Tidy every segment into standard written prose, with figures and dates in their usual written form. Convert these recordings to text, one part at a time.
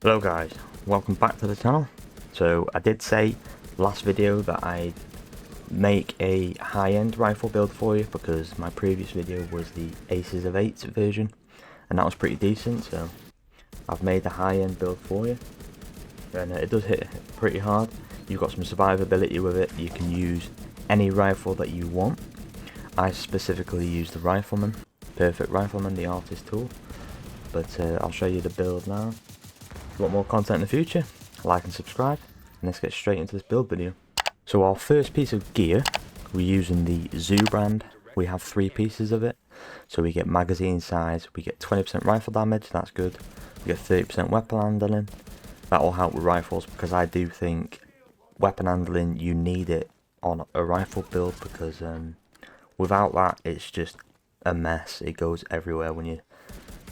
Hello guys, welcome back to the channel. So I did say last video that I'd make a high-end rifle build for you because my previous video was the Aces of 8 version and that was pretty decent, so I've made a high-end build for you and it does hit pretty hard. You've got some survivability with it. You can use any rifle that you want. I specifically use the Rifleman, Perfect Rifleman, the artist tool, but I'll show you the build now. If you want more content in the future, like and subscribe, and let's get straight into this build video. So our first piece of gear, we're using the Zoo brand. We have 3 pieces of it, so we get magazine size, we get 20% rifle damage, that's good, we get 30% weapon handling. That will help with rifles because I do think weapon handling, you need it on a rifle build because without that it's just a mess. It goes everywhere when you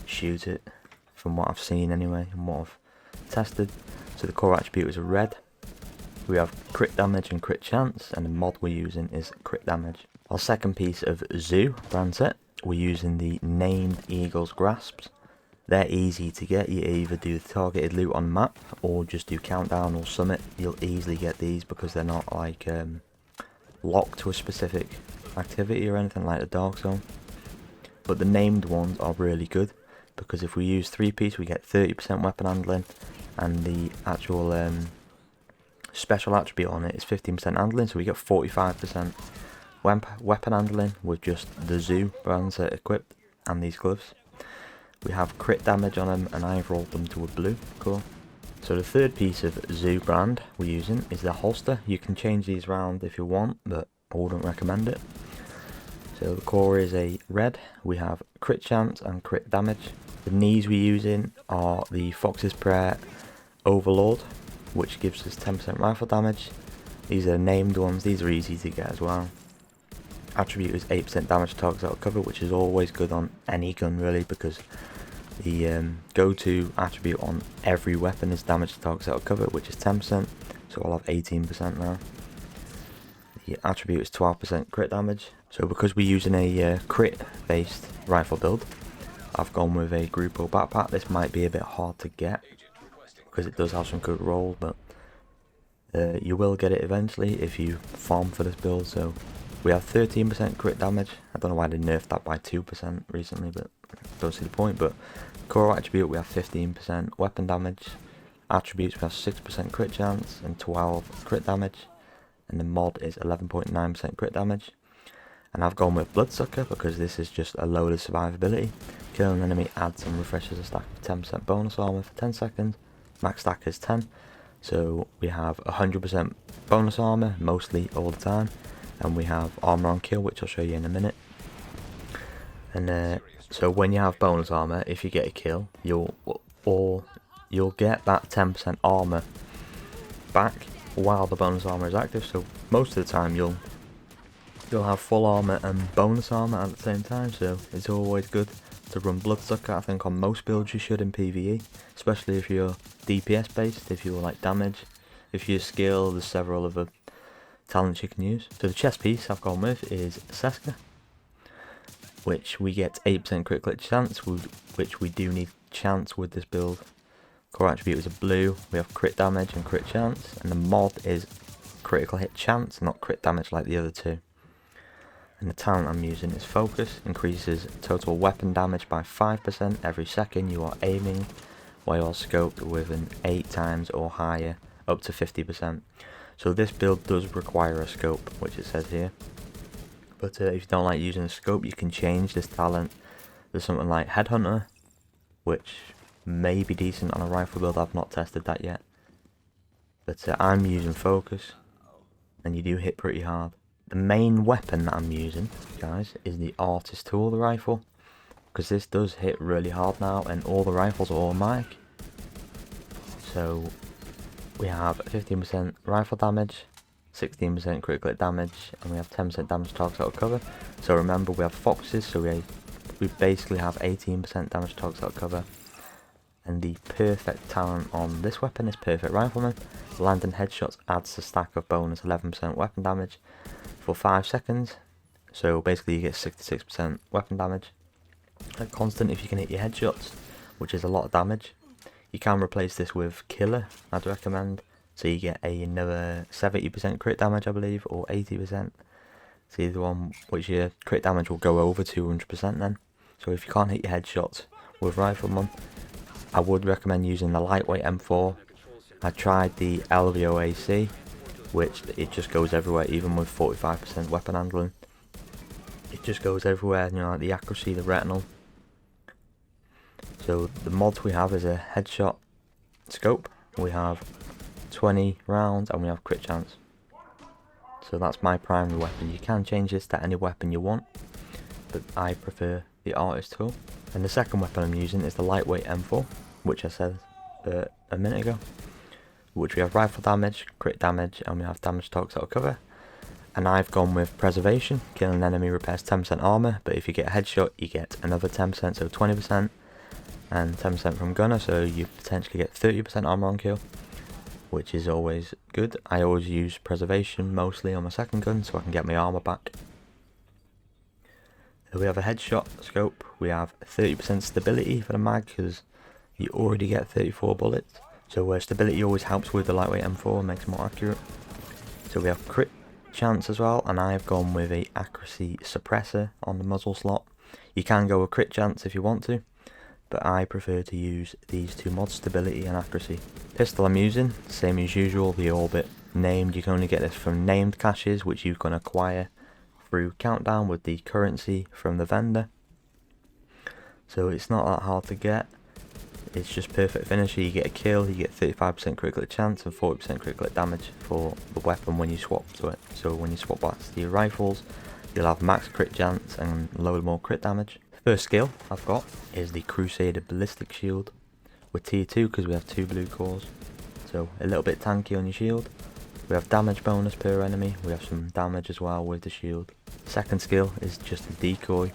shoot it, from what I've seen anyway and what I've tested. So the core attribute is a red. We have crit damage and crit chance, and the mod we're using is crit damage. Our second piece of Zoo brand set, we're using the named Eagle's Grasps. They're easy to get. You either do targeted loot on map or just do countdown or summit. You'll easily get these because they're not like locked to a specific activity or anything like the Dark Zone. But the named ones are really good because if we use 3-piece we get 30% weapon handling, and the actual special attribute on it is 15% handling, so we get 45% weapon handling with just the Zoo brand set equipped and these gloves. We have crit damage on them, and I've rolled them to a blue. Cool. So the third piece of Zoo brand we're using is the holster. You can change these around if you want, but I wouldn't recommend it. So the core is a red. We have crit chance and crit damage. The knees we're using are the Fox's Prayer Overlord, which gives us 10% rifle damage. These are named ones. These are easy to get as well. Attribute is 8% damage to targets out of cover, which is always good on any gun really, because the go-to attribute on every weapon is damage to targets out of cover, which is 10%, so I'll have 18% now. The attribute is 12% crit damage, so because we're using a crit based rifle build, I've gone with a Grupo backpack. This might be a bit hard to get because it does have some good rolls, but you will get it eventually if you farm for this build. So we have 13% crit damage. I don't know why they nerfed that by 2% recently, but I don't see the point. But core attribute we have 15% weapon damage. Attributes we have 6% crit chance and 12 crit damage, and the mod is 11.9% crit damage. And I've gone with Bloodsucker because this is just a load of survivability. Kill an enemy adds and refreshes a stack of 10% bonus armor for 10 seconds. Max stack is 10. So we have 100% bonus armor mostly all the time. And we have armor on kill, which I'll show you in a minute. And so when you have bonus armor, if you get a kill, you'll get that 10% armor back while the bonus armor is active. So most of the time you'll have full armor and bonus armor at the same time, so it's always good to run Bloodsucker. I think on most builds you should in PVE, especially if you're DPS based, if you're like damage, if you're skill, there's several other talents you can use. So the chest piece I've gone with is Seska, which we get 8% critical hit chance, which we do need chance with this build. Core attribute is a blue. We have crit damage and crit chance, and the mod is critical hit chance, not crit damage like the other two. And the talent I'm using is Focus, increases total weapon damage by 5% every second you are aiming, while you're scoped with an 8 times or higher, up to 50%. So this build does require a scope, which it says here. But if you don't like using a scope, you can change this talent. There's something like Headhunter, which may be decent on a rifle build. I've not tested that yet. But I'm using Focus, and you do hit pretty hard. The main weapon that I'm using, guys, is the artist tool, the rifle, because this does hit really hard now, and all the rifles are automatic. So we have 15% rifle damage, 16% critical hit damage, and we have 10% damage to targets out of cover. So remember, we have foxes, so we basically have 18% damage to targets out of cover. And the perfect talent on this weapon is Perfect Rifleman. Landing headshots adds a stack of bonus 11% weapon damage for 5 seconds. So basically you get 66% weapon damage. At constant, if you can hit your headshots, which is a lot of damage, You can replace this with Killer, I'd recommend. So you get another 70% crit damage, I believe, or 80%. It's either one which your crit damage will go over 200% then. So if you can't hit your headshots with Rifleman, I would recommend using the lightweight M4. I tried the LVOAC, which it just goes everywhere, even with 45% weapon handling. It just goes everywhere, you know, like the accuracy, the retinal. So the mods we have is a headshot scope, we have 20 rounds, and we have crit chance. So that's my primary weapon. You can change this to any weapon you want, but I prefer the artist tool. And the second weapon I'm using is the lightweight M4, which I said a minute ago, which we have rifle damage, crit damage, and we have damage talks that'll cover. And I've gone with Preservation. Killing an enemy repairs 10% armor, but if you get a headshot you get another 10%, so 20%, and 10% from gunner, so you potentially get 30% armor on kill, which is always good. I always use Preservation mostly on my second gun so I can get my armor back. We have a headshot scope, we have 30% stability for the mag because you already get 34 bullets. So stability always helps with the lightweight M4 and makes it more accurate. So we have crit chance as well, and I've gone with a accuracy suppressor on the muzzle slot. You can go with crit chance if you want to, but I prefer to use these two mods, stability and accuracy. Pistol I'm using, same as usual, the Orbit named. You can only get this from named caches, which you can acquire through Countdown with the currency from the vendor. So it's not that hard to get. It's just perfect finisher. You get a kill, you get 35% critical chance and 40% critical damage for the weapon when you swap to it. So when you swap back to your rifles, you'll have max crit chance and a load more crit damage. First skill I've got is the Crusader Ballistic Shield with tier 2 because we have 2 blue cores. So a little bit tanky on your shield. We have damage bonus per enemy, we have some damage as well with the shield. Second skill is just a decoy,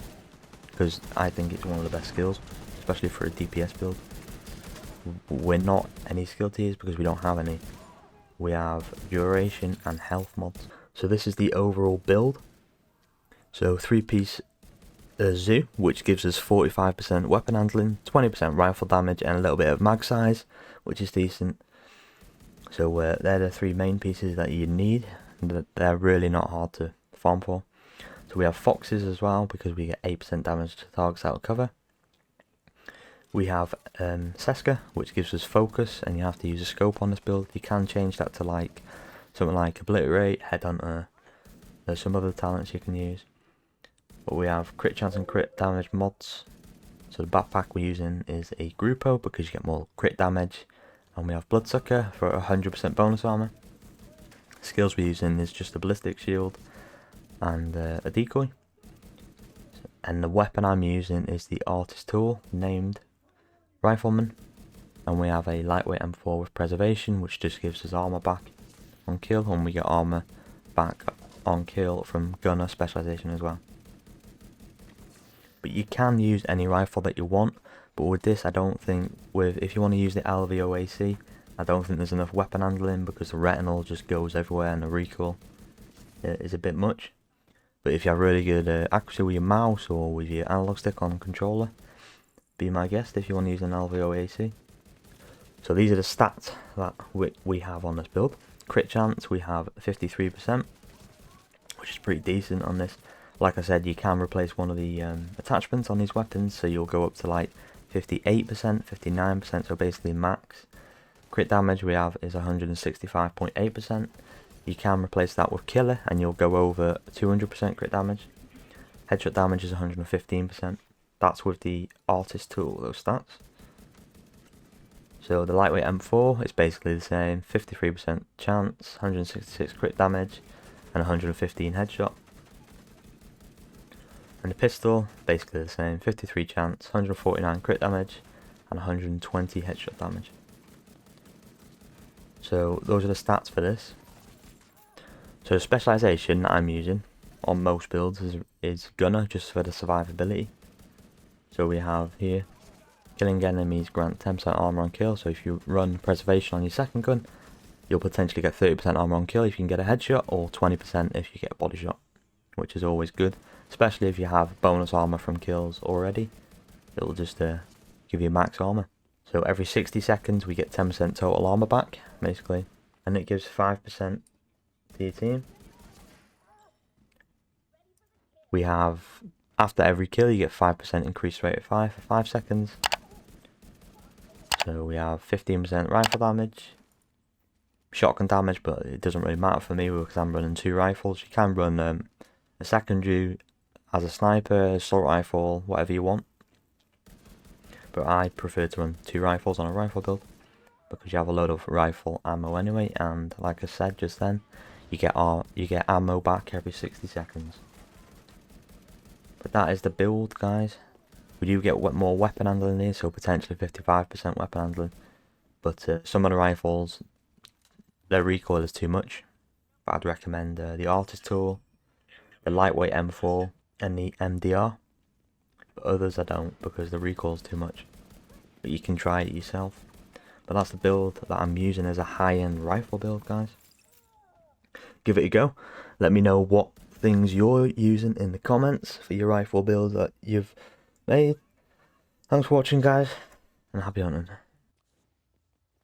because I think it's one of the best skills, especially for a DPS build. We're not any skill tiers because we don't have any. We have duration and health mods. So this is the overall build. So 3-piece zoo, which gives us 45% weapon handling, 20% rifle damage, and a little bit of mag size, which is decent. So they're the 3 main pieces that you need. They're really not hard to farm for. So we have foxes as well because we get 8% damage to targets out of cover. We have Seska, which gives us focus, and you have to use a scope on this build. You can change that to like something like Obliterate, Headhunter. There's some other talents you can use. But we have crit chance and crit damage mods. So the backpack we're using is a Grupo because you get more crit damage. And we have Bloodsucker for 100% bonus armor. Skills we're using is just a ballistic shield and a decoy. And the weapon I'm using is the artist tool named Rifleman. And we have a lightweight M4 with Preservation, which just gives us armor back on kill, and we get armor back on kill from gunner specialization as well. But you can use any rifle that you want. But with this, I don't think, if you want to use the LVOAC, I don't think there's enough weapon handling because the retinal just goes everywhere and the recoil is a bit much. But if you have really good accuracy with your mouse or with your analog stick on controller, be my guest if you want to use an LVOAC. So these are the stats that we have on this build. Crit chance, we have 53%, which is pretty decent on this. Like I said, you can replace one of the attachments on these weapons, so you'll go up to like 58%, 59%, so basically max. Crit damage we have is 165.8%. You can replace that with Killer and you'll go over 200% crit damage. Headshot damage is 115%. That's with the artist tool, those stats. So the lightweight M4 is basically the same, 53% chance, 166 crit damage and 115 headshot. And the pistol, basically the same, 53 chance, 149 crit damage, and 120 headshot damage. So those are the stats for this. So the specialization that I'm using on most builds is gunner, just for the survivability. So we have here, killing enemies grant 10% armor on kill, so if you run preservation on your second gun, you'll potentially get 30% armor on kill if you can get a headshot, or 20% if you get a body shot, which is always good. Especially if you have bonus armor from kills already, it'll just give you max armor. So every 60 seconds we get 10% total armor back, basically, and it gives 5% to your team. We have, after every kill, you get 5% increased rate of fire for 5 seconds. So we have 15% rifle damage, shotgun damage, but it doesn't really matter for me because I'm running 2 rifles. You can run a secondary as a sniper, assault rifle, whatever you want. But I prefer to run 2 rifles on a rifle build because you have a load of rifle ammo anyway, and like I said just then, you get ammo back every 60 seconds. But that is the build, guys. We do get more weapon handling here, so potentially 55% weapon handling. But some of the rifles, their recoil is too much. But I'd recommend the Artist tool, the lightweight M4, and the MDR. But others I don't because the recoil is too much. But you can try it yourself. But that's the build that I'm using as a high-end rifle build, guys. Give it a go. Let me know what things you're using in the comments for your rifle build that you've made. Thanks for watching, guys, and happy hunting.